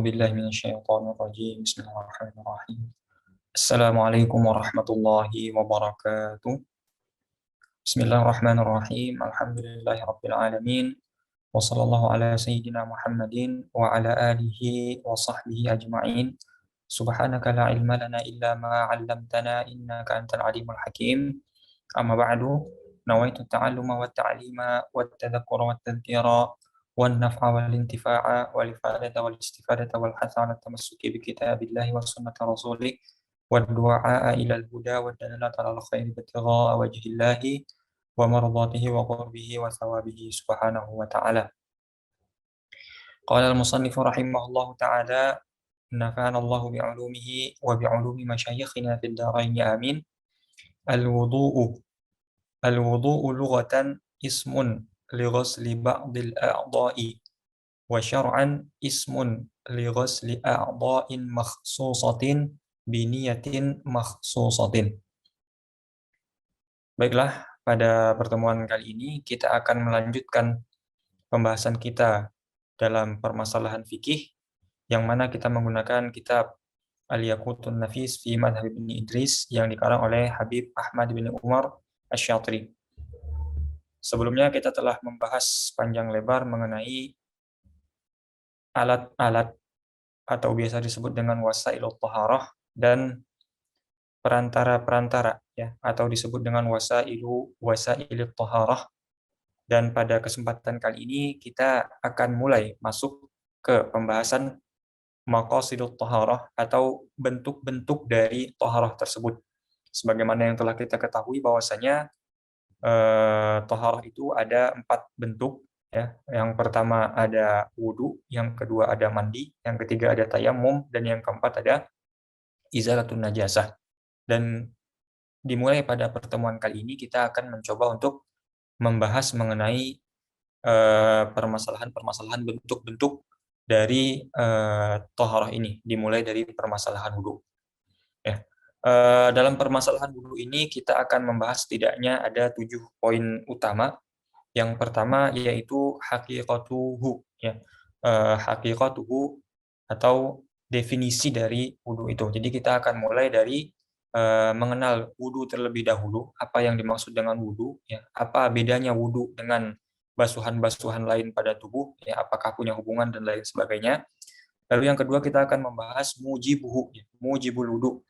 بالله من الشيطان الرجيم بسم الله الرحمن الرحيم السلام عليكم ورحمة الله وبركاته بسم الله الرحمن الرحيم الحمد لله رب العالمين وصلى الله على سيدنا محمد وعلى آله وصحبه أجمعين سبحانك لا علم لنا إلا ما علمتنا إنك أنت العليم الحكيم أما بعد نويت التعلم والتعليم والتذكر والتذكير والنفع والانتفاع والإفادة والاستفادة والحث على التمسك بكتاب الله وسنة رسوله والدعاء إلى الهدى والدلالة على الخير ابتغاء وجه الله ومرضاته وقربه وثوابه سبحانه وتعالى. قال المصنف رحمه الله تعالى نفعنا الله بعلومه وبعلوم مشايخنا في الدارين آمين. الوضوء لغة اسم لغسل بعض الأعضاء وشرعا اسم لغسل أعضاء مخصوصة بنية مخصوصة. Baiklah, pada pertemuan kali ini kita akan melanjutkan pembahasan kita dalam permasalahan fikih yang mana kita menggunakan kitab Al-Yaqutun Nafis fi Madhhab Ibn Idris yang dikarang oleh Habib Ahmad bin Umar Asy-Syatri. Sebelumnya kita telah membahas panjang lebar mengenai alat-alat atau biasa disebut dengan wasailut thaharah dan perantara-perantara ya atau disebut dengan wasailut thaharah, dan pada kesempatan kali ini kita akan mulai masuk ke pembahasan maqasidut thaharah atau bentuk-bentuk dari thaharah tersebut. Sebagaimana yang telah kita ketahui bahwasanya thaharah itu ada 4 bentuk ya. Yang pertama ada wudu, yang kedua ada mandi, yang ketiga ada tayamum, dan yang keempat ada izalatun najasah. Dan dimulai pada pertemuan kali ini kita akan mencoba untuk membahas mengenai permasalahan-permasalahan bentuk-bentuk dari thaharah ini, dimulai dari permasalahan wudu. Ya. Dalam permasalahan wudu ini kita akan membahas setidaknya ada 7 poin utama. Yang pertama yaitu haqiqatuhu ya. Haqiqatuhu atau definisi dari wudu itu. Jadi kita akan mulai dari mengenal wudu terlebih dahulu, apa yang dimaksud dengan wudu ya, apa bedanya wudu dengan basuhan-basuhan lain pada tubuh ya, apakah punya hubungan dan lain sebagainya. Lalu yang kedua kita akan membahas mujibuhu ya, mujibul wudu.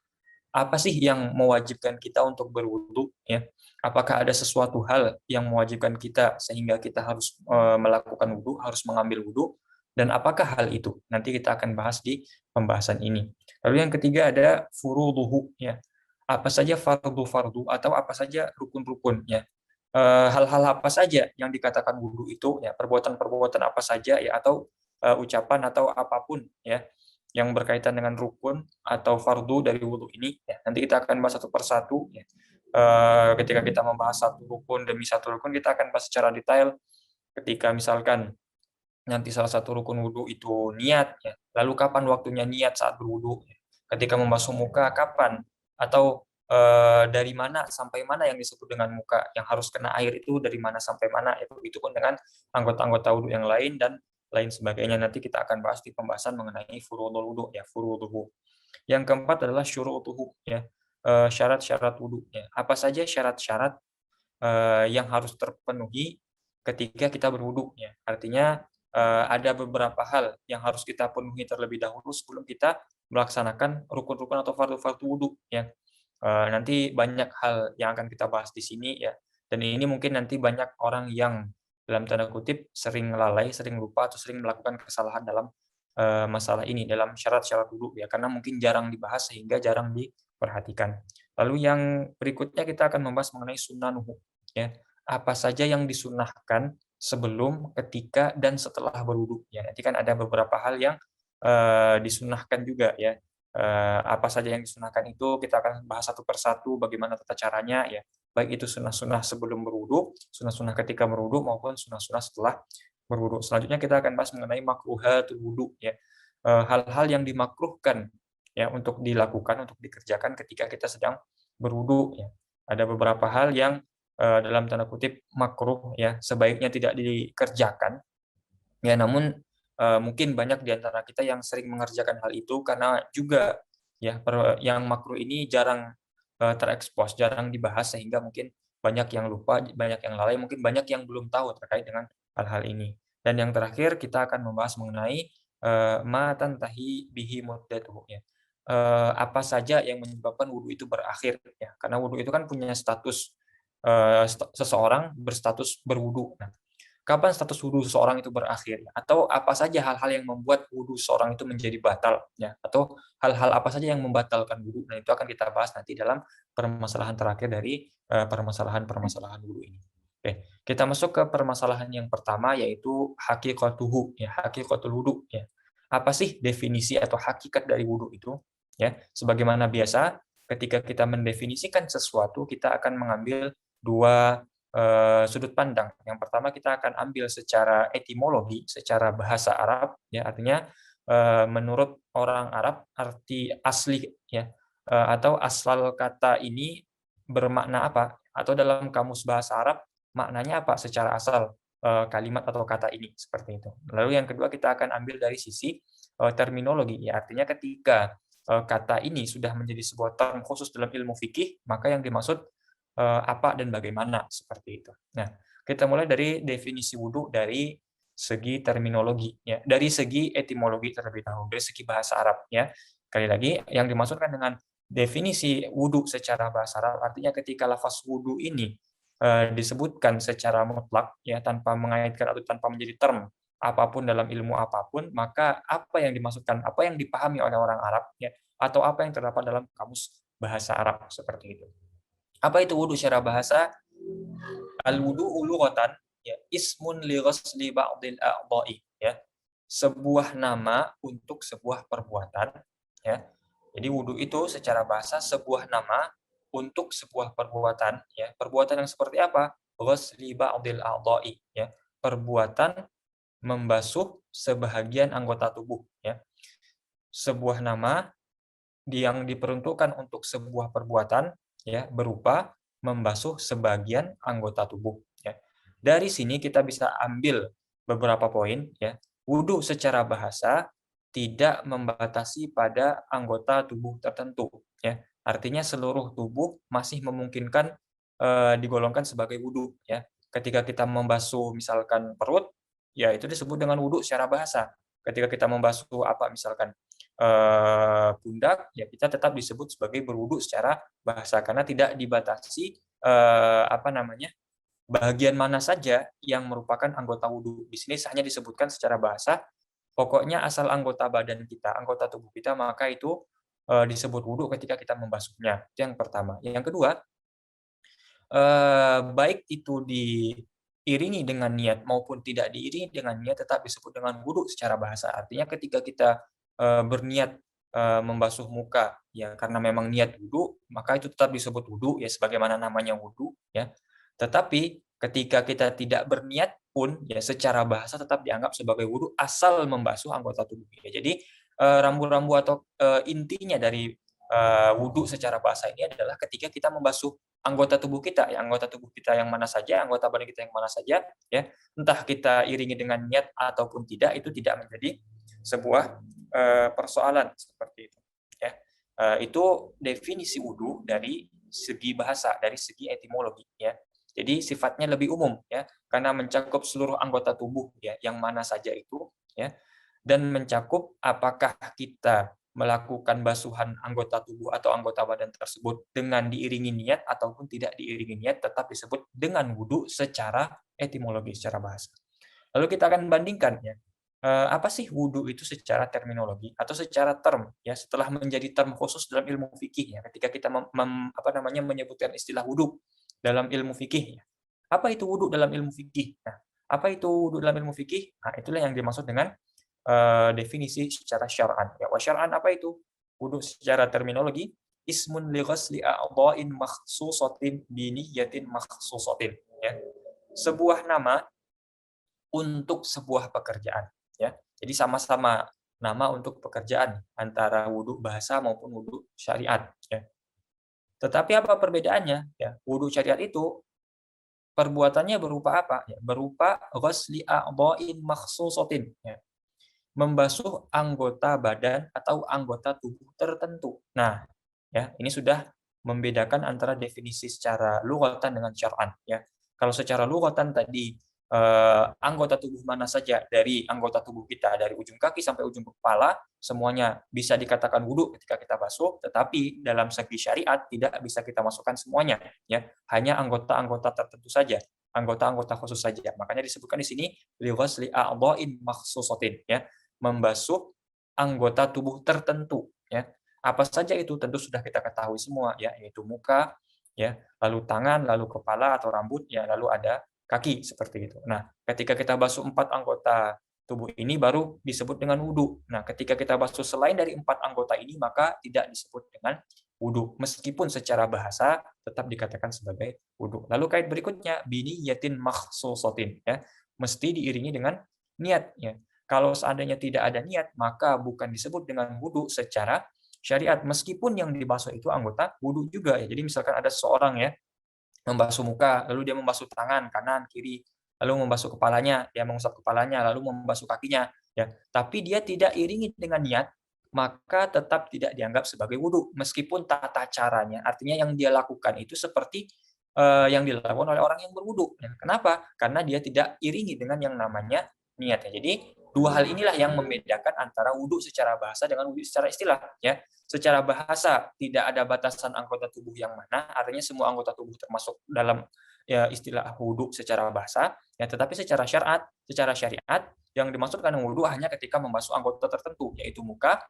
Apa sih yang mewajibkan kita untuk berwudu ya? Apakah ada sesuatu hal yang mewajibkan kita sehingga kita harus melakukan wudu, harus mengambil wudu, dan apakah hal itu? Nanti kita akan bahas di pembahasan ini. Lalu yang ketiga ada furuduhu ya. Apa saja fardu-fardu atau apa saja rukun-rukun ya. Hal-hal apa saja yang dikatakan wudu itu ya, perbuatan-perbuatan apa saja ya, atau ucapan atau apapun ya yang berkaitan dengan rukun atau fardu dari wudu ini ya. Nanti kita akan bahas satu persatu ya. Ketika kita membahas satu rukun demi satu rukun, kita akan bahas secara detail. Ketika misalkan nanti salah satu rukun wudu itu niat ya, lalu kapan waktunya niat saat berwudu ya. Ketika membasuh muka kapan, atau dari mana sampai mana yang disebut dengan muka yang harus kena air itu dari mana sampai mana, itu pun dengan anggota-anggota wudu yang lain dan lain sebagainya. Nanti kita akan bahas di pembahasan mengenai furudul wudu ya, furuduhu. Yang keempat adalah syurutuhu ya, syarat-syarat wudu ya. Apa saja syarat-syarat yang harus terpenuhi ketika kita berwudu ya. Artinya ada beberapa hal yang harus kita penuhi terlebih dahulu sebelum kita melaksanakan rukun-rukun atau fardu-fardu wudu ya. Nanti banyak hal yang akan kita bahas di sini ya. Dan ini mungkin nanti banyak orang yang dalam tanda kutip sering lalai, sering lupa atau sering melakukan kesalahan dalam masalah ini, dalam syarat-syarat wudu ya, karena mungkin jarang dibahas sehingga jarang diperhatikan. Lalu yang berikutnya kita akan membahas mengenai sunanuhu ya. Apa saja yang disunahkan sebelum, ketika, dan setelah berwudu ya. Nanti kan ada beberapa hal yang disunahkan juga ya. Apa saja yang disunahkan itu kita akan bahas satu persatu, bagaimana tata caranya ya, baik itu sunnah-sunnah sebelum berwudu, sunnah-sunnah ketika berwudu, maupun sunnah-sunnah setelah berwudu. Selanjutnya kita akan bahas mengenai makruhatul wudu ya, hal-hal yang dimakruhkan ya untuk dilakukan, untuk dikerjakan ketika kita sedang berwudu ya. Ada beberapa hal yang dalam tanda kutip makruh ya, sebaiknya tidak dikerjakan ya, namun Mungkin banyak di antara kita yang sering mengerjakan hal itu karena juga ya yang makruh ini jarang terekspos, jarang dibahas sehingga mungkin banyak yang lupa, banyak yang lalai, mungkin banyak yang belum tahu terkait dengan hal-hal ini. Dan yang terakhir kita akan membahas mengenai ma tantahi bihi muddatuhu ya. Apa saja yang menyebabkan wudhu itu berakhir ya. Karena wudhu itu kan punya status seseorang berstatus berwudhu. Nah, kapan status wudhu seseorang itu berakhir? Atau apa saja hal-hal yang membuat wudhu seseorang itu menjadi batal? Ya, atau hal-hal apa saja yang membatalkan wudhu? Nah, itu akan kita bahas nanti dalam permasalahan terakhir dari permasalahan-permasalahan wudhu ini. Oke, kita masuk ke permasalahan yang pertama, yaitu hakikatuhu, ya, hakikatul wudhu. Ya. Apa sih definisi atau hakikat dari wudhu itu? Ya, sebagaimana biasa, ketika kita mendefinisikan sesuatu, kita akan mengambil dua sudut pandang. Yang pertama kita akan ambil secara etimologi, secara bahasa Arab, ya artinya menurut orang Arab arti asli ya atau asal kata ini bermakna apa? Atau dalam kamus bahasa Arab maknanya apa secara asal kalimat atau kata ini seperti itu. Lalu yang kedua kita akan ambil dari sisi terminologi, ya artinya ketika kata ini sudah menjadi sebuah term khusus dalam ilmu fikih, maka yang dimaksud apa dan bagaimana, seperti itu. Nah, kita mulai dari definisi wudhu dari segi terminologi, ya, dari segi etimologi terlebih dahulu, dari segi bahasa Arab, ya. Sekali lagi, yang dimaksudkan dengan definisi wudhu secara bahasa Arab, artinya ketika lafaz wudhu ini disebutkan secara mutlak, ya, tanpa mengaitkan atau tanpa menjadi term apapun dalam ilmu apapun, maka apa yang dimaksudkan, apa yang dipahami oleh orang Arab, ya, atau apa yang terdapat dalam kamus bahasa Arab, seperti itu. Apa itu wudhu secara bahasa? Al-wudu'u lughatan ya ismun li ghasli ba'dil a'dha'i ya. Sebuah nama untuk sebuah perbuatan ya. Jadi wudhu itu secara bahasa sebuah nama untuk sebuah perbuatan ya. Perbuatan yang seperti apa? Ghasli ba'dil a'dha'i ya. Perbuatan membasuh sebahagian anggota tubuh ya. Sebuah nama yang diperuntukkan untuk sebuah perbuatan ya berupa membasuh sebagian anggota tubuh ya. Dari sini kita bisa ambil beberapa poin ya. Wudhu secara bahasa tidak membatasi pada anggota tubuh tertentu ya. Artinya seluruh tubuh masih memungkinkan digolongkan sebagai wudhu ya. Ketika kita membasuh misalkan perut ya itu disebut dengan wudhu secara bahasa. Ketika kita membasuh apa misalkan pundak, ya kita tetap disebut sebagai berwudu secara bahasa karena tidak dibatasi apa namanya bagian mana saja yang merupakan anggota wudu. Di sini hanya disebutkan secara bahasa. Pokoknya asal anggota badan kita, anggota tubuh kita, maka itu disebut wudu ketika kita membasuhnya. Itu yang pertama. Yang kedua, baik itu diiringi dengan niat maupun tidak diiringi dengan niat tetap disebut dengan wudu secara bahasa. Artinya ketika kita berniat membasuh muka ya karena memang niat wudu, maka itu tetap disebut wudu ya sebagaimana namanya wudu ya. Tetapi ketika kita tidak berniat pun ya secara bahasa tetap dianggap sebagai wudu asal membasuh anggota tubuh ya. Jadi rambu-rambu atau intinya dari wudu secara bahasa ini adalah ketika kita membasuh anggota tubuh kita, ya anggota tubuh kita yang mana saja, anggota badan kita yang mana saja, ya entah kita iringi dengan niat ataupun tidak, itu tidak menjadi sebuah persoalan seperti itu. Ya, itu definisi wudu dari segi bahasa, dari segi etimologi, ya. Jadi sifatnya lebih umum, ya, karena mencakup seluruh anggota tubuh, ya, yang mana saja itu, ya, dan mencakup apakah kita melakukan basuhan anggota tubuh atau anggota badan tersebut dengan diiringi niat ataupun tidak diiringi niat tetap disebut dengan wudu secara etimologi, secara bahasa. Lalu kita akan bandingkan ya, apa sih wudu itu secara terminologi atau secara term ya setelah menjadi term khusus dalam ilmu fikih ya ketika kita menyebutkan istilah wudu dalam ilmu fikih ya. Apa itu wudu dalam ilmu fikih? Nah, apa itu wudu dalam ilmu fikih? Nah, itulah yang dimaksud dengan definisi secara syar'an. Ya, wa syar'an apa itu? Wudu secara terminologi ismun li ghasli a'dha'in makhsusatin bi niyyatin makhsusatin ya. Sebuah nama untuk sebuah pekerjaan ya. Jadi sama-sama nama untuk pekerjaan antara wudu bahasa maupun wudu syariat ya. Tetapi apa perbedaannya? Ya, wudu syariat itu perbuatannya berupa apa? Ya, berupa ghasli a'dha'in makhsusatin ya. membasuh anggota badan atau anggota tubuh tertentu. Nah, ya, ini sudah membedakan antara definisi secara lughatan dengan syar'an, ya. Kalau secara lughatan tadi, anggota tubuh mana saja dari anggota tubuh kita, dari ujung kaki sampai ujung kepala, semuanya bisa dikatakan wudu ketika kita basuh, tetapi dalam segi syariat tidak bisa kita masukkan semuanya, ya. Hanya anggota-anggota tertentu saja, anggota-anggota khusus saja. Makanya disebutkan di sini li ghusli a'dha'in makhsusatin, ya, membasuh anggota tubuh tertentu, ya. Apa saja itu tentu sudah kita ketahui semua, ya, yaitu muka, ya, lalu tangan, lalu kepala atau rambut, ya, lalu ada kaki seperti itu. Nah, ketika kita basuh 4 anggota tubuh ini baru disebut dengan wudu. Nah, ketika kita basuh selain dari 4 anggota ini maka tidak disebut dengan wudu, meskipun secara bahasa tetap dikatakan sebagai wudu. Lalu kait berikutnya biniyatin makhsusatin, ya, mesti diiringi dengan niat, ya. Kalau seandainya tidak ada niat, maka bukan disebut dengan wudu secara syariat, meskipun yang dibasuh itu anggota wudu juga, ya. Jadi misalkan ada seseorang, ya, membasuh muka, lalu dia membasuh tangan kanan, kiri, lalu membasuh kepalanya, dia mengusap kepalanya, lalu membasuh kakinya, ya. Tapi dia tidak iringi dengan niat, maka tetap tidak dianggap sebagai wudu, meskipun tata caranya, artinya yang dia lakukan itu seperti yang dilakukan oleh orang yang berwudu. Ya, kenapa? Karena dia tidak iringi dengan yang namanya niat. Ya. Jadi dua hal inilah yang membedakan antara wudu secara bahasa dengan wudu secara istilah. Ya, secara bahasa tidak ada batasan anggota tubuh yang mana, artinya semua anggota tubuh termasuk dalam ya, istilah wudu secara bahasa. Ya, tetapi secara syariat yang dimaksudkan dengan wudu hanya ketika membasuh anggota tertentu, yaitu muka,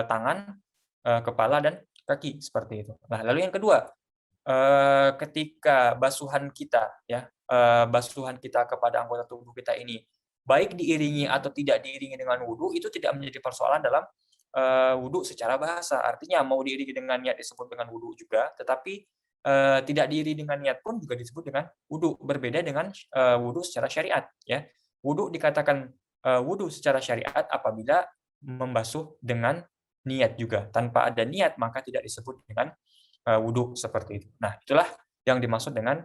tangan, kepala dan kaki seperti itu. Nah, lalu yang kedua, ketika basuhan kita kepada anggota tubuh kita ini, baik diiringi atau tidak diiringi dengan wudu, itu tidak menjadi persoalan dalam wudu secara bahasa. Artinya mau diiringi dengan niat disebut dengan wudu juga, tetapi tidak diiringi dengan niat pun juga disebut dengan wudu. Berbeda dengan wudu secara syariat. Ya, wudu dikatakan wudu secara syariat apabila membasuh dengan niat juga. Tanpa ada niat maka tidak disebut dengan wudu seperti itu. Nah, itulah yang dimaksud dengan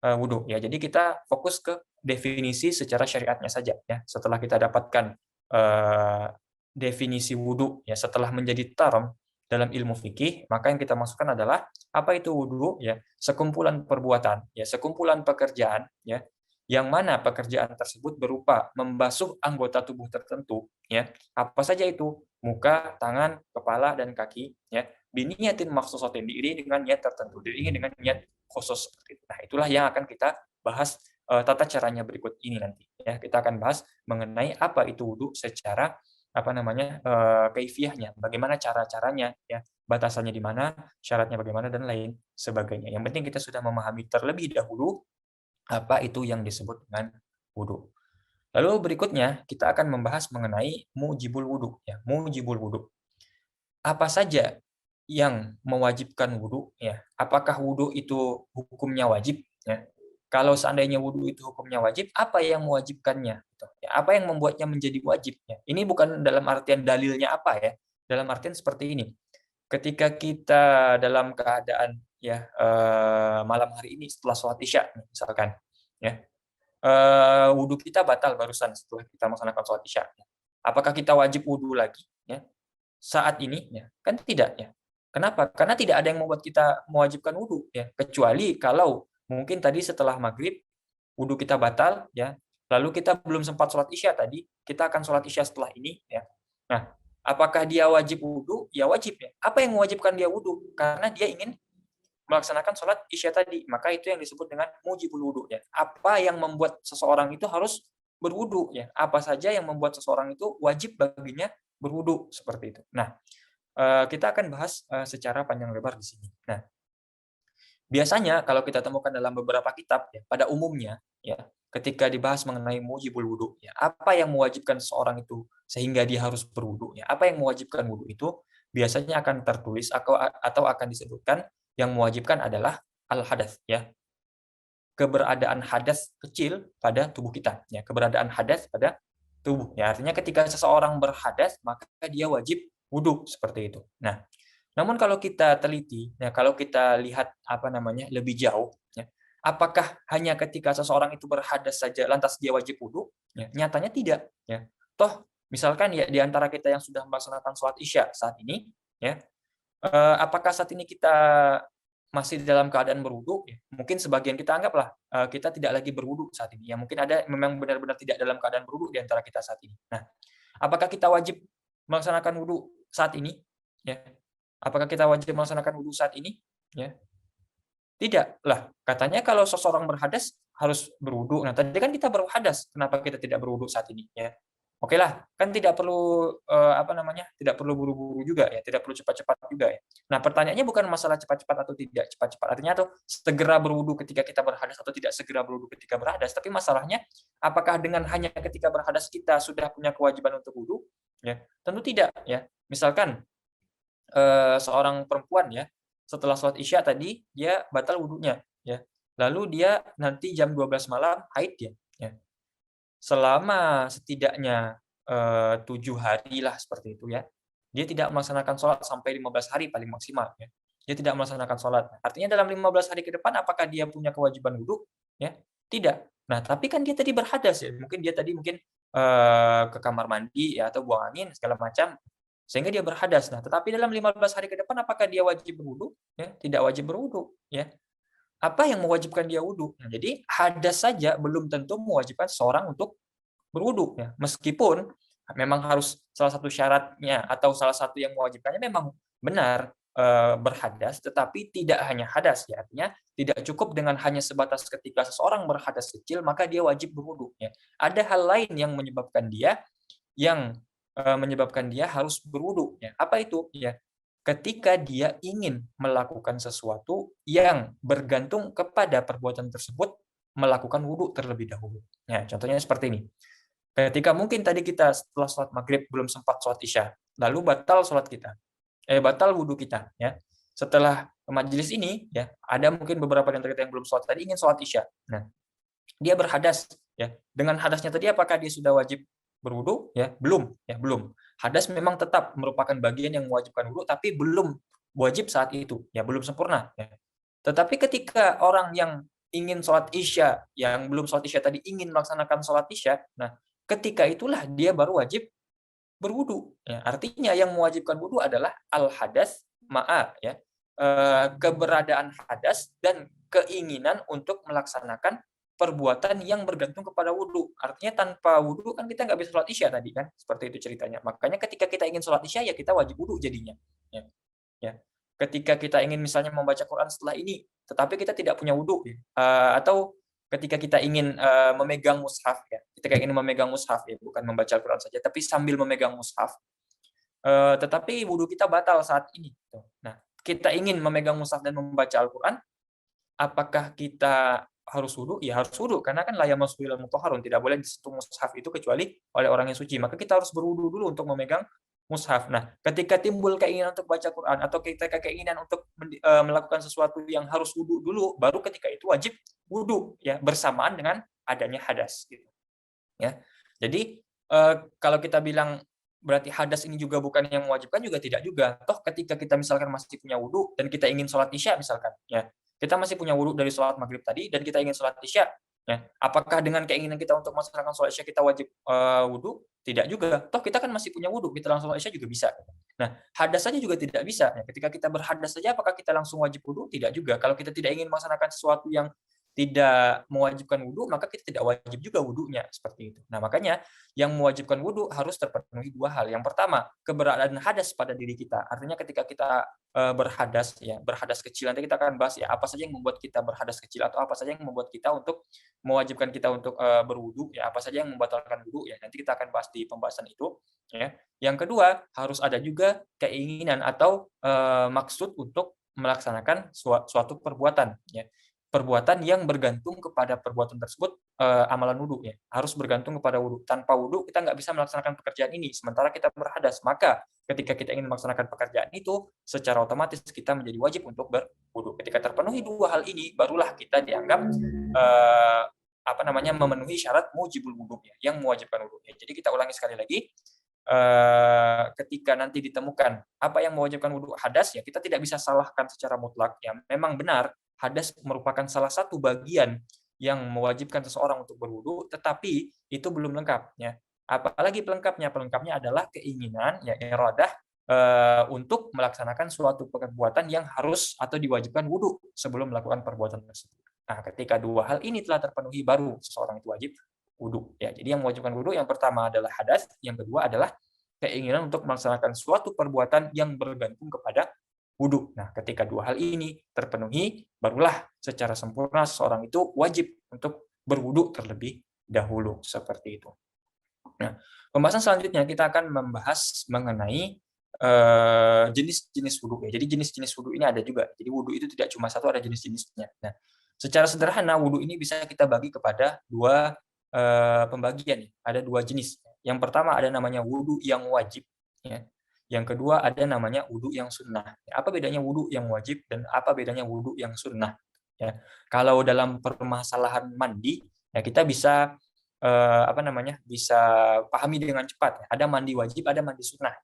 wudu. Ya, jadi kita fokus ke definisi secara syariatnya saja. Ya, setelah kita dapatkan definisi wudu, ya, setelah menjadi term dalam ilmu fikih, maka yang kita masukkan adalah apa itu wudu? Ya, sekumpulan perbuatan, ya, sekumpulan pekerjaan, ya, yang mana pekerjaan tersebut berupa membasuh anggota tubuh tertentu, ya, apa saja itu? Muka, tangan, kepala, dan kaki, ya, biniyatin makhsusatin, diiringi dengan niat tertentu, diiringi dengan niat khusus seperti itu. Nah, itulah yang akan kita bahas tata caranya berikut ini nanti. Ya, kita akan bahas mengenai apa itu wudu secara apa namanya kaifiyahnya, bagaimana cara-caranya, ya, batasannya di mana, syaratnya bagaimana dan lain sebagainya. Yang penting kita sudah memahami terlebih dahulu apa itu yang disebut dengan wudu. Lalu berikutnya kita akan membahas mengenai mujibul wudu. Ya, mujibul wudu. Apa saja yang mewajibkan wudu, ya. Apakah wudu itu hukumnya wajib, ya. Kalau seandainya wudu itu hukumnya wajib, apa yang mewajibkannya, gitu, ya. Apa yang membuatnya menjadi wajib, ya. Ini bukan dalam artian dalilnya apa, ya. Dalam artian seperti ini, ketika kita dalam keadaan, ya, malam hari ini setelah sholat Isya misalkan, ya, wudu kita batal barusan setelah kita melaksanakan sholat Isya. Apakah kita wajib wudu lagi, ya? Saat ini, ya, kan tidak, ya. Kenapa? Karena tidak ada yang membuat kita mewajibkan wudu, ya, kecuali kalau mungkin tadi setelah maghrib wudu kita batal, ya, lalu kita belum sempat sholat Isya tadi, kita akan sholat Isya setelah ini, ya. Nah, apakah dia wajib wudu? Ya wajib, ya. Apa yang mewajibkan dia wudu? Karena dia ingin melaksanakan sholat Isya tadi, maka itu yang disebut dengan mujibul wudu, ya. Apa yang membuat seseorang itu harus berwudu, ya. Apa saja yang membuat seseorang itu wajib baginya berwudu, seperti itu. Nah, kita akan bahas secara panjang lebar di sini. Nah, biasanya kalau kita temukan dalam beberapa kitab, ya, pada umumnya, ya, ketika dibahas mengenai mujibul wudu, ya, apa yang mewajibkan seseorang itu sehingga dia harus berwudu, ya, apa yang mewajibkan wudu itu biasanya akan tertulis atau akan disebutkan yang mewajibkan adalah al-hadas, ya, keberadaan hadas kecil pada tubuh kita, ya, keberadaan hadas pada tubuh, ya, artinya ketika seseorang berhadas maka dia wajib wudu seperti itu. Nah, namun kalau kita teliti, ya, kalau kita lihat apa namanya lebih jauh, ya, apakah hanya ketika seseorang itu berhadas saja lantas dia wajib wudu? Ya, nyatanya tidak. Ya. Toh Misalkan ya di antara kita yang sudah melaksanakan sholat Isya saat ini, ya, apakah saat ini kita masih dalam keadaan berwudu? Ya, mungkin sebagian kita anggaplah, kita tidak lagi berwudu saat ini, ya mungkin ada memang benar-benar tidak dalam keadaan berwudu di antara kita saat ini. Nah, apakah kita wajib melaksanakan wudu saat ini? Ya. Apakah kita wajib melaksanakan wudu saat ini? Ya. Tidak. Lah, katanya kalau seseorang berhadas harus berwudu. Nah, tadi kan kita berhadas, kenapa kita tidak berwudu saat ini? Ya. Oke lah, kan tidak perlu apa namanya? Tidak perlu buru-buru juga ya, tidak perlu cepat-cepat juga ya. Nah, pertanyaannya bukan masalah cepat-cepat atau tidak cepat-cepat. Artinya tuh segera berwudu ketika kita berhadas atau tidak segera berwudu ketika berhadas, tapi masalahnya apakah dengan hanya ketika berhadas kita sudah punya kewajiban untuk wudu? Ya, tentu tidak ya. Misalkan seorang perempuan ya, setelah sholat Isya tadi dia batal wudunya ya. Lalu dia nanti jam 12 malam haid ya. Selama setidaknya 7 hari lah seperti itu ya. Dia tidak melaksanakan sholat sampai 15 hari paling maksimal ya. Dia tidak melaksanakan sholat. Artinya dalam 15 hari ke depan apakah dia punya kewajiban wudu? Ya, tidak. Nah, tapi kan dia tadi berhadas ya. Mungkin dia tadi ke kamar mandi ya atau buang angin segala macam sehingga dia berhadas. Nah, tetapi dalam 15 hari ke depan apakah dia wajib berwudu? Ya, tidak wajib berwudu ya. Apa yang mewajibkan dia wudu? Nah, jadi hadas saja belum tentu mewajibkan seseorang untuk berwudu ya. Meskipun memang harus salah satu syaratnya atau salah satu yang mewajibkannya memang benar berhadas, tetapi tidak hanya hadas ya. Artinya tidak cukup dengan hanya sebatas ketika seseorang berhadas kecil maka dia wajib berwudu ya. Ada hal lain yang menyebabkan dia harus berwudu ya. Apa itu? Ya, ketika dia ingin melakukan sesuatu yang bergantung kepada perbuatan tersebut, melakukan wudu terlebih dahulu. Ya, contohnya seperti ini. Ketika mungkin tadi kita setelah sholat maghrib belum sempat sholat isya, lalu batal wudu kita, ya. Setelah majelis ini, ya, ada mungkin beberapa dari kita yang belum sholat tadi ingin sholat isya. Nah, dia berhadas, ya. Dengan hadasnya tadi apakah dia sudah wajib berwudu? Ya, belum, ya, belum. Hadas memang tetap merupakan bagian yang mewajibkan wudu, tapi belum wajib saat itu, ya, belum sempurna. Ya. Tetapi ketika orang yang ingin sholat isya, yang belum sholat isya tadi ingin melaksanakan sholat isya, nah, ketika itulah dia baru wajib berwudu. Ya, artinya yang mewajibkan wudu adalah al-hadas ma'a, ya, keberadaan hadas dan keinginan untuk melaksanakan perbuatan yang bergantung kepada wudu. Artinya tanpa wudu kan kita nggak bisa sholat isya tadi kan, seperti itu ceritanya. Makanya ketika kita ingin sholat isya ya kita wajib wudu jadinya. Ya, ya. Ketika kita ingin misalnya membaca Quran setelah ini, tetapi kita tidak punya wudu, ya, atau ketika kita ingin memegang mushaf, ya, ketika ingin memegang mushaf, ya, bukan membaca Quran saja, tapi sambil memegang mushaf, tetapi wudu kita batal saat ini. Nah, kita ingin memegang mushaf dan membaca Al-Quran, apakah kita harus wudu? Ya harus wudu, karena kan la yamassu illal mutahharun, tidak boleh disentuh mushaf itu kecuali oleh orang yang suci. Maka kita harus berwudu dulu untuk memegang mushaf. Nah, ketika timbul keinginan untuk baca Quran atau ketika keinginan untuk melakukan sesuatu yang harus wudu dulu, baru ketika itu wajib wudu ya bersamaan dengan adanya hadas gitu. Ya. Jadi kalau kita bilang berarti hadas ini juga bukan yang mewajibkan juga tidak juga. Toh ketika kita misalkan masih punya wudu dan kita ingin sholat isya misalkan, ya kita masih punya wudu dari sholat maghrib tadi dan kita ingin sholat isya, ya apakah dengan keinginan kita untuk melaksanakan sholat isya kita wajib wudu? Tidak juga. Toh kita kan masih punya wudu, kita langsung sholat isya juga bisa. Nah, hadas saja juga tidak bisa. Ya, ketika kita berhadas saja, apakah kita langsung wajib wudu? Tidak juga. Kalau kita tidak ingin melaksanakan sesuatu yang tidak mewajibkan wudu, maka kita tidak wajib juga wudunya, seperti itu. Nah, makanya yang mewajibkan wudu harus terpenuhi dua hal. Yang pertama, keberadaan hadas pada diri kita. Artinya ketika kita berhadas, ya berhadas kecil, nanti kita akan bahas ya apa saja yang membuat kita berhadas kecil atau apa saja yang membuat kita untuk mewajibkan kita untuk berwudu, ya apa saja yang membatalkan wudu, ya nanti kita akan bahas di pembahasan itu. Ya. Yang kedua, harus ada juga keinginan atau maksud untuk melaksanakan suatu perbuatan, ya perbuatan yang bergantung kepada perbuatan tersebut, amalan wudu ya, harus bergantung kepada wudu. Tanpa wudu kita nggak bisa melaksanakan pekerjaan ini, sementara kita berhadas. Maka ketika kita ingin melaksanakan pekerjaan itu, secara otomatis kita menjadi wajib untuk berwudu. Ketika terpenuhi dua hal ini, barulah kita dianggap memenuhi syarat mujibul wudu ya, yang mewajibkan wudu. Ya, jadi kita ulangi sekali lagi, ketika nanti ditemukan apa yang mewajibkan wudu hadas, ya kita tidak bisa salahkan secara mutlak. Ya, memang benar hadas merupakan salah satu bagian yang mewajibkan seseorang untuk berwudu, tetapi itu belum lengkap. Ya. Apalagi pelengkapnya? Pelengkapnya adalah keinginan, ya iradah, untuk melaksanakan suatu perbuatan yang harus atau diwajibkan wudu sebelum melakukan perbuatan tersebut. Nah, ketika dua hal ini telah terpenuhi, baru seseorang itu wajib wudu. Ya, jadi yang mewajibkan wudu yang pertama adalah hadas, yang kedua adalah keinginan untuk melaksanakan suatu perbuatan yang bergantung kepada wudu. Nah, ketika dua hal ini terpenuhi, barulah secara sempurna seseorang itu wajib untuk berwudu terlebih dahulu, seperti itu. Nah, pembahasan selanjutnya kita akan membahas mengenai jenis-jenis wudu. Jadi jenis-jenis wudu ini ada juga. Jadi wudu itu tidak cuma satu, ada jenis-jenisnya. Nah, secara sederhana wudu ini bisa kita bagi kepada dua pembagian. Ada dua jenis. Yang pertama ada namanya wudu yang wajib. Ya. Yang kedua ada namanya wudu yang sunnah. Apa bedanya wudu yang wajib dan apa bedanya wudu yang sunnah? Ya. Kalau dalam permasalahan mandi, ya kita bisa bisa pahami dengan cepat. Ada mandi wajib, ada mandi sunnah.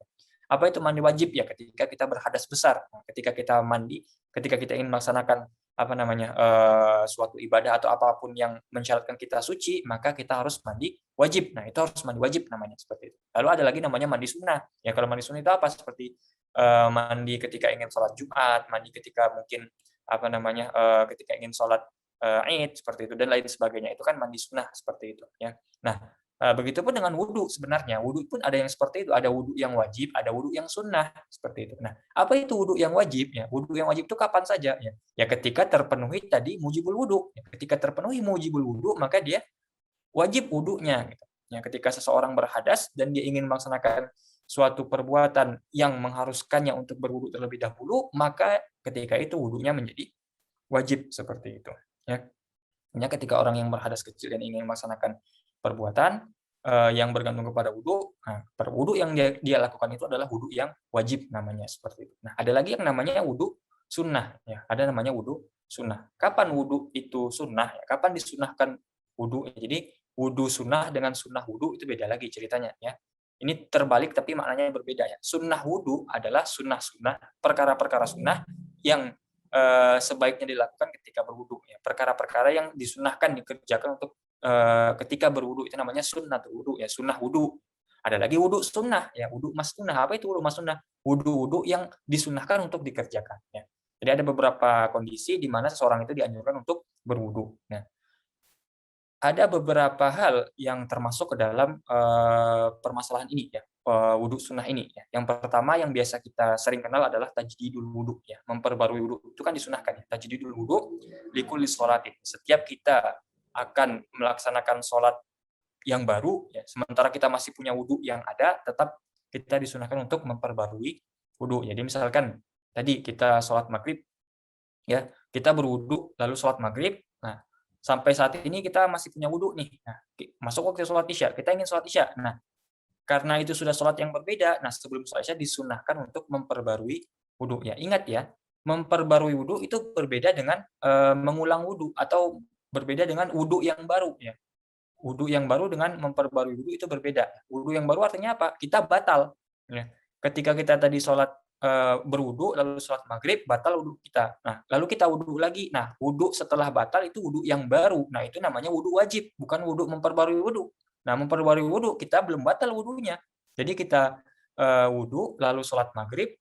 Apa itu mandi wajib? Ya ketika kita berhadas besar. Nah, ketika kita mandi, ketika kita ingin melaksanakan suatu ibadah atau apapun yang mensyaratkan kita suci, maka kita harus mandi wajib. Nah, itu harus mandi wajib namanya, seperti itu. Lalu ada lagi namanya mandi sunnah. Ya, kalau mandi sunnah itu apa? Seperti mandi ketika ingin sholat Jumat, mandi ketika mungkin ketika ingin sholat Id, seperti itu, dan lain sebagainya. Itu kan mandi sunnah, seperti itu. Ya. Nah, begitupun dengan wudhu sebenarnya. Wudhu pun ada yang seperti itu. Ada wudhu yang wajib, ada wudhu yang sunnah, seperti itu. Nah, apa itu wudhu yang wajib? Ya, wudhu yang wajib itu kapan saja? Ya ketika terpenuhi tadi mujibul wudhu. Ya, ketika terpenuhi mujibul wudhu, maka dia wajib wudhunya. Gitu. Ya, ketika seseorang berhadas dan dia ingin melaksanakan suatu perbuatan yang mengharuskannya untuk berwudhu terlebih dahulu, maka ketika itu wudhunya menjadi wajib, seperti itu. Ya. Hanya ketika orang yang berhadas kecil dan ingin melaksanakan perbuatan yang bergantung kepada wudhu, nah, wudhu yang dia lakukan itu adalah wudhu yang wajib namanya, seperti itu. Nah, ada lagi yang namanya wudhu sunnah. Ya, ada namanya wudhu sunnah. Kapan wudhu itu sunnah? Ya, kapan disunahkan wudhu? Jadi wudhu sunnah dengan sunnah wudhu itu beda lagi ceritanya. Ya. Ini terbalik tapi maknanya berbeda. Ya. Sunnah wudhu adalah sunnah-sunnah, perkara-perkara sunnah yang sebaiknya dilakukan ketika berwudhu. Ya. Perkara-perkara yang disunahkan dikerjakan untuk ketika berwudhu itu namanya sunnah wudhu, ya sunnah wudhu. Ada lagi wudhu sunnah, ya wudhu mas sunnah. Apa itu wudhu mas sunnah? Wudhu yang disunahkan untuk dikerjakan. Ya. Jadi ada beberapa kondisi di mana seseorang itu dianjurkan untuk berwudhu. Nah, ada beberapa hal yang termasuk ke dalam permasalahan ini, ya wudhu sunnah ini. Ya. Yang pertama yang biasa kita sering kenal adalah tajdidul wudhu, ya memperbarui wudhu. Itu kan disunahkan, ya. Tajdidul wudhu likulli sholatin. Setiap kita akan melaksanakan sholat yang baru, ya, sementara kita masih punya wudhu yang ada, tetap kita disunahkan untuk memperbarui wudhu. Jadi misalkan tadi kita sholat maghrib, ya kita berwudhu lalu sholat maghrib. Nah, sampai saat ini kita masih punya wudhu nih. Nah, masuk waktu sholat isya, kita ingin sholat isya. Nah, karena itu sudah sholat yang berbeda, nah sebelum sholat isya disunahkan untuk memperbarui wudhu. Ya, ingat ya, memperbarui wudhu itu berbeda dengan mengulang wudhu atau berbeda dengan wudhu yang baru. Ya. Wudhu yang baru dengan memperbarui wudhu itu berbeda. Wudhu yang baru artinya apa? Kita batal. Ya. Ketika kita tadi sholat berwudhu, lalu sholat maghrib, batal wudhu kita. Nah, lalu kita wudhu lagi. Nah, wudhu setelah batal itu wudhu yang baru. Nah, itu namanya wudhu wajib, bukan wudhu memperbarui wudhu. Nah, memperbarui wudhu, kita belum batal wudhunya. Jadi kita wudhu, lalu sholat maghrib,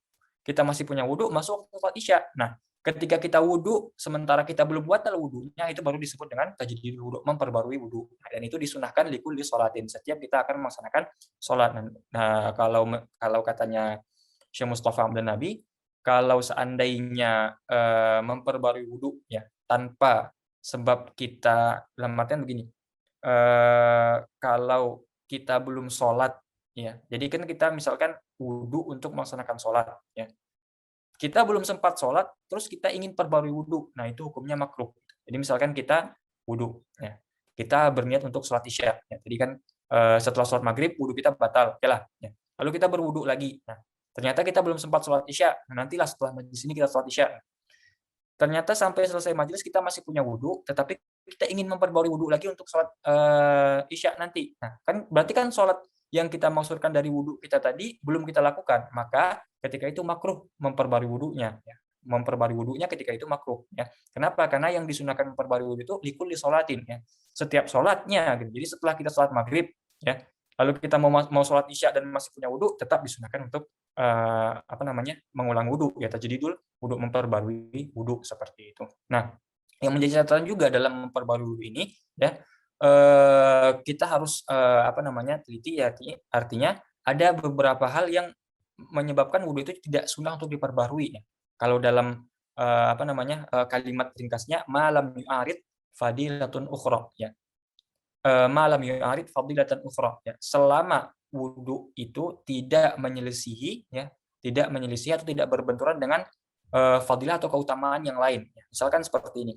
kita masih punya wudhu, masuk sholat isya. Nah, ketika kita wudhu, sementara kita belum batal wudhunya, itu baru disebut dengan tajdidul wudhu, memperbarui wudhu. Nah, dan itu disunahkan likulli sholatin. Setiap kita akan melaksanakan sholat. Nah, kalau katanya Syekh Mustafa Hamdan Nabi, kalau seandainya memperbarui wudhu ya tanpa sebab kita, dalam artian begini, kalau kita belum sholat, ya, jadi kan kita misalkan wudhu untuk melaksanakan sholat, ya. Kita belum sempat sholat, terus kita ingin perbarui wudhu. Nah, itu hukumnya makruh. Jadi misalkan kita wudhu, ya. Kita berniat untuk sholat isya. Ya. Jadi kan setelah sholat maghrib, wudhu kita batal. Oke lah. Ya. Lalu kita berwudhu lagi. Nah, ternyata kita belum sempat sholat isya. Nah, nantilah setelah majelis ini kita sholat isya. Ternyata sampai selesai majelis kita masih punya wudhu, tetapi kita ingin memperbarui wudhu lagi untuk sholat isya nanti. Nah, kan berarti kan sholat yang kita maksudkan dari wudhu kita tadi belum kita lakukan, maka ketika itu makruh memperbarui wudhunya. Ya. Memperbarui wudhunya ketika itu makruh. Ya. Kenapa? Karena yang disunahkan memperbarui wudhu itu likulli sholatin. Ya. Setiap sholatnya. Gitu. Jadi setelah kita sholat maghrib, ya, lalu kita mau sholat isya dan masih punya wudhu, tetap disunahkan untuk mengulang wudhu, ya tajdidul wudhu, memperbarui wudhu seperti itu. Nah, yang menjadi catatan juga dalam memperbarui wudhu ini, ya kita harus teliti, ya artinya ada beberapa hal yang menyebabkan wudhu itu tidak sunnah untuk diperbarui. Ya. Kalau dalam kalimat ringkasnya, malam yu'arid fadilatun ukhra, ya. Malam yu'arid fadilatan ukhra, ya. Selama wudhu itu tidak menyelisihi, ya, tidak menyelisihi atau tidak berbenturan dengan fadilah atau keutamaan yang lain. Ya. Misalkan seperti ini.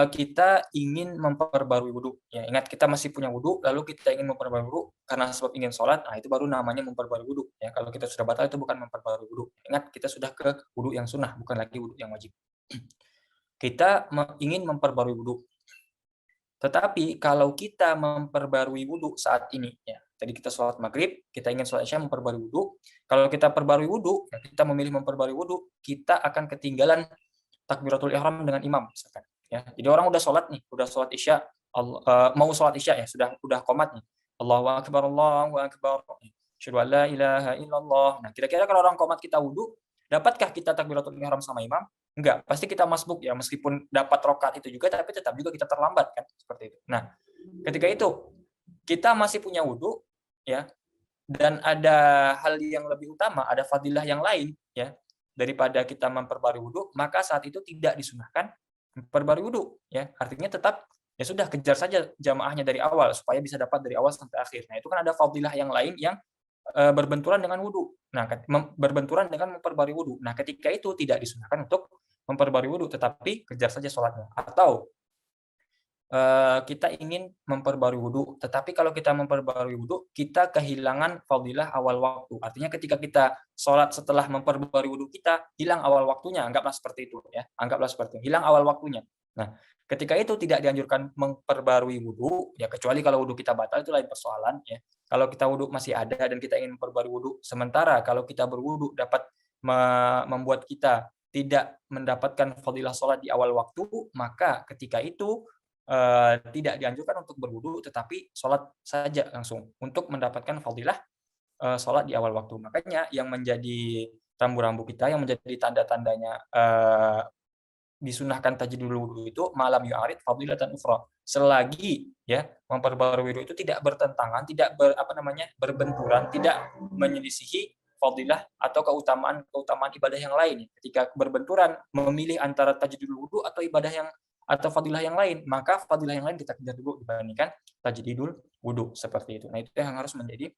Kita ingin memperbarui wudhu. Ya, ingat kita masih punya wudhu, lalu kita ingin memperbarui wudhu karena sebab ingin sholat, nah itu baru namanya memperbarui wudhu. Ya, kalau kita sudah batal itu bukan memperbarui wudhu. Ingat kita sudah ke wudhu yang sunnah, bukan lagi wudhu yang wajib. Kita ingin memperbarui wudhu. Tetapi kalau kita memperbarui wudhu saat ini, ya, tadi kita sholat maghrib, kita ingin sholat isya memperbarui wudhu. Kalau kita perbarui wudhu, ya, kita memilih memperbarui wudhu, kita akan ketinggalan takbiratul ihram dengan imam, misalkan. Ya, jadi orang udah sholat nih, udah sholat isya, mau sholat isya ya, udah qomat nih. Allahu akbar, Allahu akbar. Asyhadu an la ilaha illallah. Nah, kira-kira kalau orang qomat kita wudhu, dapatkah kita takbiratul ihram sama imam? Enggak, pasti kita masbuk ya, meskipun dapat rokaat itu juga, tapi tetap juga kita terlambat kan, seperti itu. Nah, ketika itu kita masih punya wudhu, ya, dan ada hal yang lebih utama, ada fadilah yang lain, ya, daripada kita memperbarui wudhu, maka saat itu tidak disunahkan memperbarui wudhu, ya. Artinya tetap ya sudah kejar saja jamaahnya dari awal supaya bisa dapat dari awal sampai akhir. Nah, itu kan ada fadilah yang lain yang berbenturan dengan wudhu. Nah, berbenturan dengan memperbarui wudhu. Nah, ketika itu tidak disunahkan untuk memperbarui wudhu, tetapi kejar saja sholatnya. Atau kita ingin memperbarui wudhu, tetapi kalau kita memperbarui wudhu, kita kehilangan fadilah awal waktu. Artinya ketika kita sholat setelah memperbarui wudhu kita, hilang awal waktunya. Anggaplah seperti itu, ya. Anggaplah seperti itu, hilang awal waktunya. Nah, ketika itu tidak dianjurkan memperbarui wudhu, ya kecuali kalau wudhu kita batal, itu lain persoalan, ya. Kalau kita wudhu masih ada dan kita ingin memperbarui wudhu, sementara kalau kita berwudhu dapat membuat kita tidak mendapatkan fadilah sholat di awal waktu, maka ketika itu tidak dianjurkan untuk berwudu, tetapi sholat saja langsung untuk mendapatkan fadilah sholat di awal waktu. Makanya yang menjadi rambu-rambu kita, yang menjadi tanda-tandanya disunahkan tajdidul wudu itu malam yu'arid fadilatan ukhra. Selagi ya memperbarui wudu itu tidak bertentangan, tidak berbenturan, tidak menyelisihi fadilah atau keutamaan ibadah yang lain. Ketika berbenturan memilih antara tajdidul wudu atau ibadah yang atau fadilah yang lain, maka fadilah yang lain kita kejar dulu dibandingkan tajdidul wudu, seperti itu. Nah, itu yang harus menjadi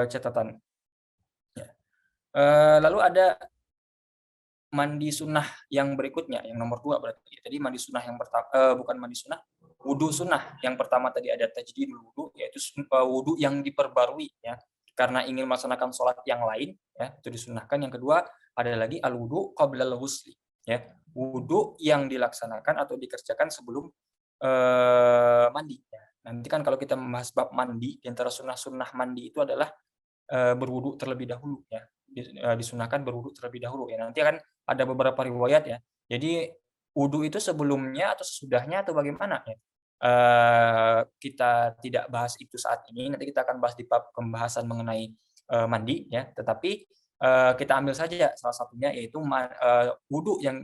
catatan. Ya. Lalu ada mandi sunnah yang berikutnya, yang nomor 2 berarti. Tadi mandi sunnah yang pertama, bukan mandi sunnah, wudu sunnah. Yang pertama tadi ada tajdidul wudu, yaitu wudu yang diperbarui, ya, karena ingin melaksanakan sholat yang lain, ya, itu disunahkan. Yang kedua ada lagi al wudu qabla al ghusli, ya, wudu yang dilaksanakan atau dikerjakan sebelum mandi. Ya. Nanti kan kalau kita membahas bab mandi, di antara sunnah-sunnah mandi itu adalah berwudu terlebih dahulu, ya. Disunahkan berwudu terlebih dahulu, ya. Nanti akan ada beberapa riwayat, ya. Jadi wudu itu sebelumnya atau sesudahnya atau bagaimana, ya. Kita tidak bahas itu saat ini. Nanti kita akan bahas di bab pembahasan mengenai mandi, ya. Tetapi kita ambil saja salah satunya, yaitu wudu yang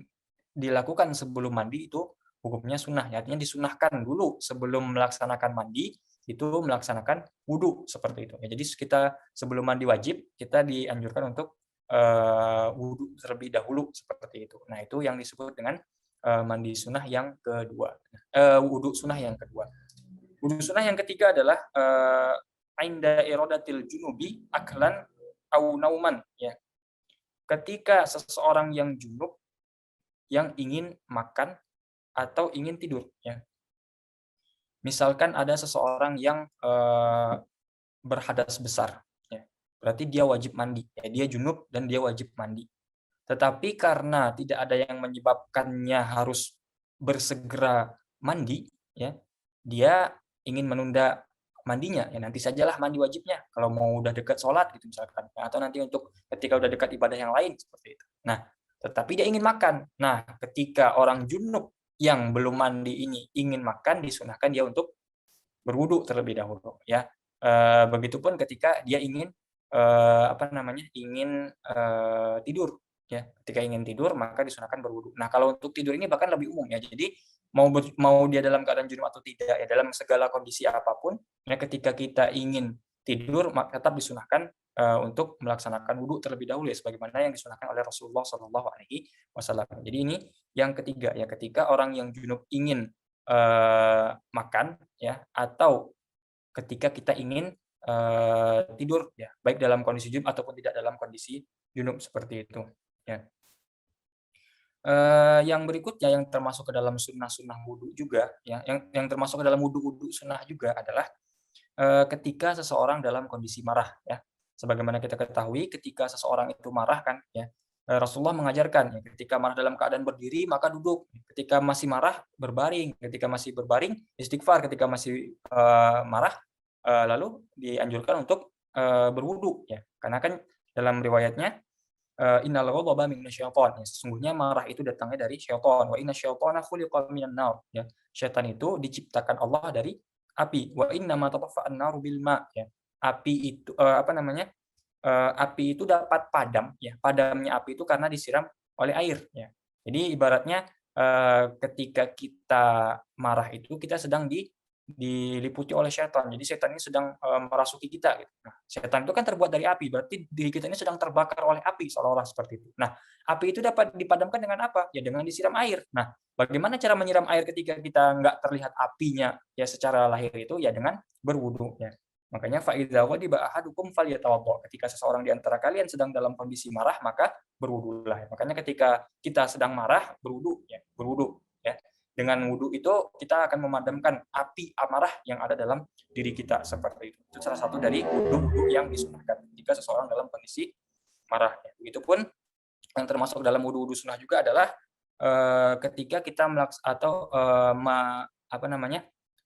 dilakukan sebelum mandi itu hukumnya sunnah, ya. Artinya disunahkan dulu sebelum melaksanakan mandi itu melaksanakan wudu seperti itu. Ya, jadi kita sebelum mandi wajib kita dianjurkan untuk wudu terlebih dahulu seperti itu. Nah, itu yang disebut dengan mandi sunnah yang kedua. Wudu sunnah yang kedua. Wudu sunnah yang ketiga adalah inda iradatil junubi aklan au nauman, ya. Ketika seseorang yang junub yang ingin makan atau ingin tidur, ya. Misalkan ada seseorang yang berhadas besar, ya. Berarti dia wajib mandi, ya. Dia junub dan dia wajib mandi. Tetapi karena tidak ada yang menyebabkannya harus bersegera mandi, ya, dia ingin menunda mandinya, ya nanti sajalah mandi wajibnya kalau mau udah dekat sholat gitu misalkan, atau nanti untuk ketika udah dekat ibadah yang lain seperti itu. Nah, tetapi dia ingin makan. Nah, ketika orang junub yang belum mandi ini ingin makan, disunahkan dia untuk berwudu terlebih dahulu ya. Begitupun ketika dia ingin tidur ya. Ketika ingin tidur maka disunahkan berwudu. Nah, kalau untuk tidur ini bahkan lebih umum ya. Jadi mau dia dalam keadaan junub atau tidak ya, dalam segala kondisi apapun ya, ketika kita ingin tidur maka tetap disunahkan untuk melaksanakan wudu terlebih dahulu ya, sebagaimana yang disunahkan oleh Rasulullah Shallallahu Alaihi Wasallam. Jadi ini yang ketiga ya, ketika orang yang junub ingin makan ya, atau ketika kita ingin tidur ya, baik dalam kondisi junub ataupun tidak dalam kondisi junub seperti itu ya. Yang berikutnya yang termasuk ke dalam sunnah-sunnah wudu juga ya, yang termasuk ke dalam wudu-wudu sunnah juga adalah ketika seseorang dalam kondisi marah ya. Sebagaimana kita ketahui ketika seseorang itu marah kan ya, Rasulullah mengajarkan ya, ketika marah dalam keadaan berdiri maka duduk, ketika masih marah berbaring, ketika masih berbaring istighfar, ketika masih marah lalu dianjurkan untuk berwudu ya. Karena kan dalam riwayatnya innal ghadaba minasyaiton, ya, sesungguhnya marah itu datangnya dari syaitan, wa inasyaitona khuliqa minan nar, ya. Syaitan itu diciptakan Allah dari api, wa innama tataffa'an naru bil ma, ya. Api itu api itu dapat padam, ya. Padamnya api itu karena disiram oleh air, ya. Jadi ibaratnya ketika kita marah itu kita sedang diliputi oleh setan. Jadi setan ini sedang merasuki kita gitu. Nah, setan itu kan terbuat dari api, berarti diri kita ini sedang terbakar oleh api seolah-olah seperti itu. Nah, api itu dapat dipadamkan dengan apa? Ya dengan disiram air. Nah, bagaimana cara menyiram air ketika kita nggak terlihat apinya ya secara lahir itu? Ya dengan berwudu ya. Makanya fa'idza ghadiba ahadukum falyatawaddo. Ketika seseorang di antara kalian sedang dalam kondisi marah, maka berwudulah. Makanya ketika kita sedang marah, berwudu ya, berwudu ya. Dengan wudu itu kita akan memadamkan api amarah yang ada dalam diri kita seperti itu. Itu salah satu dari wudu yang disunahkan jika seseorang dalam kondisi marah. Begitupun yang termasuk dalam wudu sunnah juga adalah ketika kita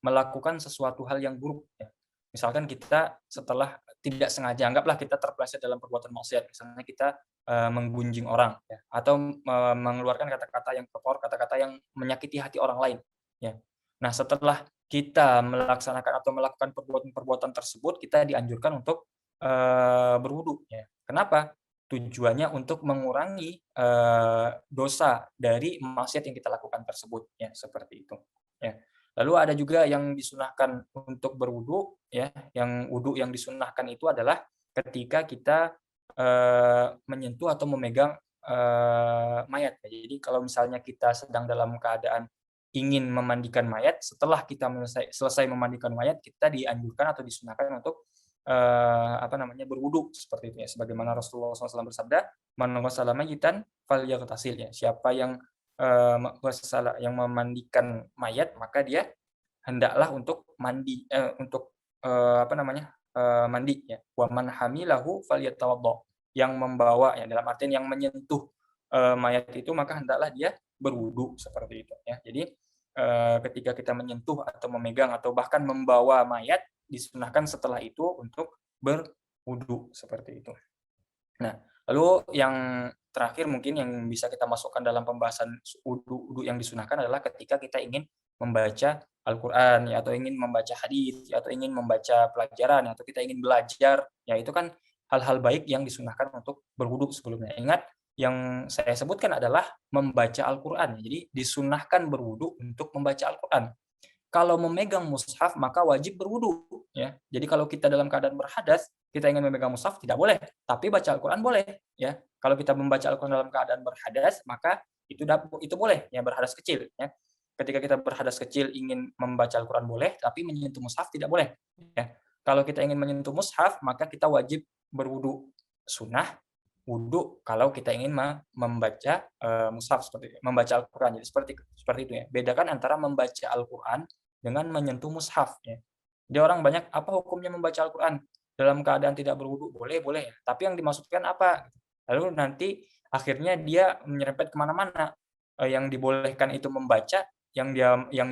melakukan sesuatu hal yang buruk. Ya. Misalkan kita setelah tidak sengaja, anggaplah kita terpeleset dalam perbuatan maksiat, misalnya kita menggunjing orang, ya, atau mengeluarkan kata-kata yang kotor, kata-kata yang menyakiti hati orang lain. Ya. Nah, setelah kita melaksanakan atau melakukan perbuatan-perbuatan tersebut, kita dianjurkan untuk berwudu. Ya. Kenapa? Tujuannya untuk mengurangi dosa dari maksiat yang kita lakukan tersebut, ya seperti itu. Ya. Lalu ada juga yang disunahkan untuk berwudu, ya, yang wudu yang disunahkan itu adalah ketika kita menyentuh atau memegang mayat. Jadi kalau misalnya kita sedang dalam keadaan ingin memandikan mayat, setelah kita selesai memandikan mayat, kita dianjurkan atau disunahkan untuk berwudu seperti itu ya. Sebagaimana Rasulullah SAW bersabda, "Man ghassala mayyitan falyaghtasil," ya. Siapa yang yang memandikan mayat, maka dia hendaklah untuk mandi mandi ya. Wa man hamilahu falyatawaddo. Yang membawa ya, dalam artian yang menyentuh mayat itu maka hendaklah dia berwudu seperti itu ya. Jadi ketika kita menyentuh atau memegang atau bahkan membawa mayat, disunahkan setelah itu untuk berwudu seperti itu. Nah, lalu yang terakhir mungkin yang bisa kita masukkan dalam pembahasan wudu yang disunahkan adalah ketika kita ingin membaca Al-Qur'an ya, atau ingin membaca hadis ya, atau ingin membaca pelajaran atau kita ingin belajar, ya itu kan hal-hal baik yang disunahkan untuk berwudu sebelumnya. Ingat yang saya sebutkan adalah membaca Al-Qur'an. Jadi disunahkan berwudu untuk membaca Al-Qur'an. Kalau memegang mushaf maka wajib berwudu ya. Jadi kalau kita dalam keadaan berhadas, kita ingin memegang mushaf tidak boleh, tapi baca Al-Qur'an boleh ya. Kalau kita membaca Al-Qur'an dalam keadaan berhadas, maka itu boleh ya, berhadas kecil ya. Ketika kita berhadas kecil ingin membaca Al-Qur'an boleh, tapi menyentuh mushaf tidak boleh ya. Kalau kita ingin menyentuh mushaf, maka kita wajib berwudu sunnah, wudu kalau kita ingin membaca mushaf seperti itu, membaca Al-Qur'an. Jadi seperti itu ya. Bedakan antara membaca Al-Qur'an dengan menyentuh mushaf ya. Jadi orang banyak, apa hukumnya membaca Al-Qur'an dalam keadaan tidak berwudu? Boleh boleh ya, tapi yang dimaksudkan apa? Lalu nanti akhirnya dia menyerempet kemana-mana. Yang dibolehkan itu membaca, yang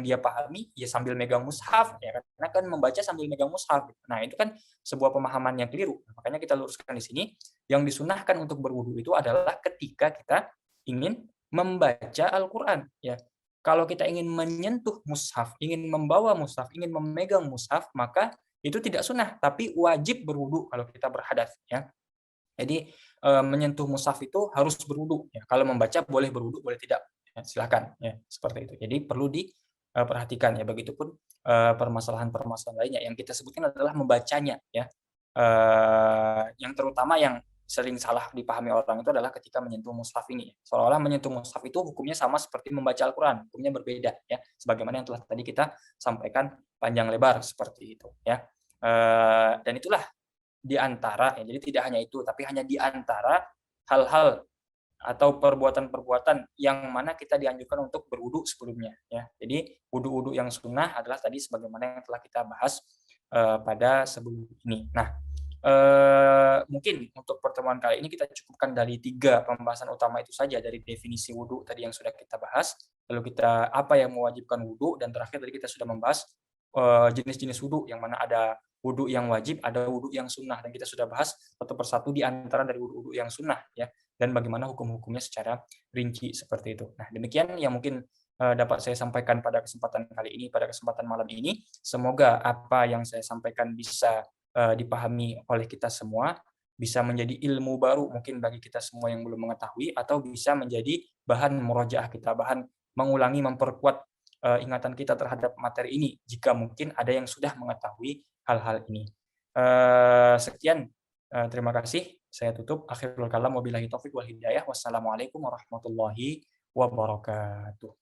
dia pahami ya sambil megang mushaf ya, karena kan membaca sambil megang mushaf. Nah, itu kan sebuah pemahaman yang keliru. Makanya kita luruskan di sini, yang disunahkan untuk berwudu itu adalah ketika kita ingin membaca Al-Qur'an ya. Kalau kita ingin menyentuh mushaf, ingin membawa mushaf, ingin memegang mushaf, maka itu tidak sunnah, tapi wajib berwudu kalau kita berhadas, ya. Jadi, menyentuh mushaf itu harus berwudu, ya. Kalau membaca boleh berwudu, boleh tidak, ya, silakan, ya, seperti itu. Jadi perlu diperhatikan ya, begitupun, permasalahan-permasalahan lainnya. Yang kita sebutkan adalah membacanya, ya. Yang terutama yang sering salah dipahami orang itu adalah ketika menyentuh mushaf ini, seolah-olah menyentuh mushaf itu hukumnya sama seperti membaca Al-Qur'an, hukumnya berbeda, ya. Sebagaimana yang telah tadi kita sampaikan panjang lebar seperti itu, ya. Dan itulah di antara ya, jadi tidak hanya itu, tapi hanya di antara hal-hal atau perbuatan-perbuatan yang mana kita dianjurkan untuk berwudu sebelumnya, ya. Jadi wudu-wudu yang sunnah adalah tadi sebagaimana yang telah kita bahas pada sebelum ini. Nah, mungkin untuk pertemuan kali ini kita cukupkan dari 3 pembahasan utama itu saja, dari definisi wudu tadi yang sudah kita bahas, lalu kita apa yang mewajibkan wudu, dan terakhir tadi kita sudah membahas jenis-jenis wudu, yang mana ada wudu yang wajib, ada wudu yang sunnah, dan kita sudah bahas satu persatu di antara dari wudu-wudu yang sunnah, ya, dan bagaimana hukum-hukumnya secara rinci seperti itu. Nah, demikian yang mungkin dapat saya sampaikan pada kesempatan kali ini, pada kesempatan malam ini. Semoga apa yang saya sampaikan bisa dipahami oleh kita semua, bisa menjadi ilmu baru mungkin bagi kita semua yang belum mengetahui, atau bisa menjadi bahan murojaah kita, bahan mengulangi, memperkuat ingatan kita terhadap materi ini, jika mungkin ada yang sudah mengetahui hal-hal ini. Sekian, terima kasih. Saya tutup. Akhirul kalam, wabillahi taufik wal hidayah. Wassalamualaikum warahmatullahi wabarakatuh.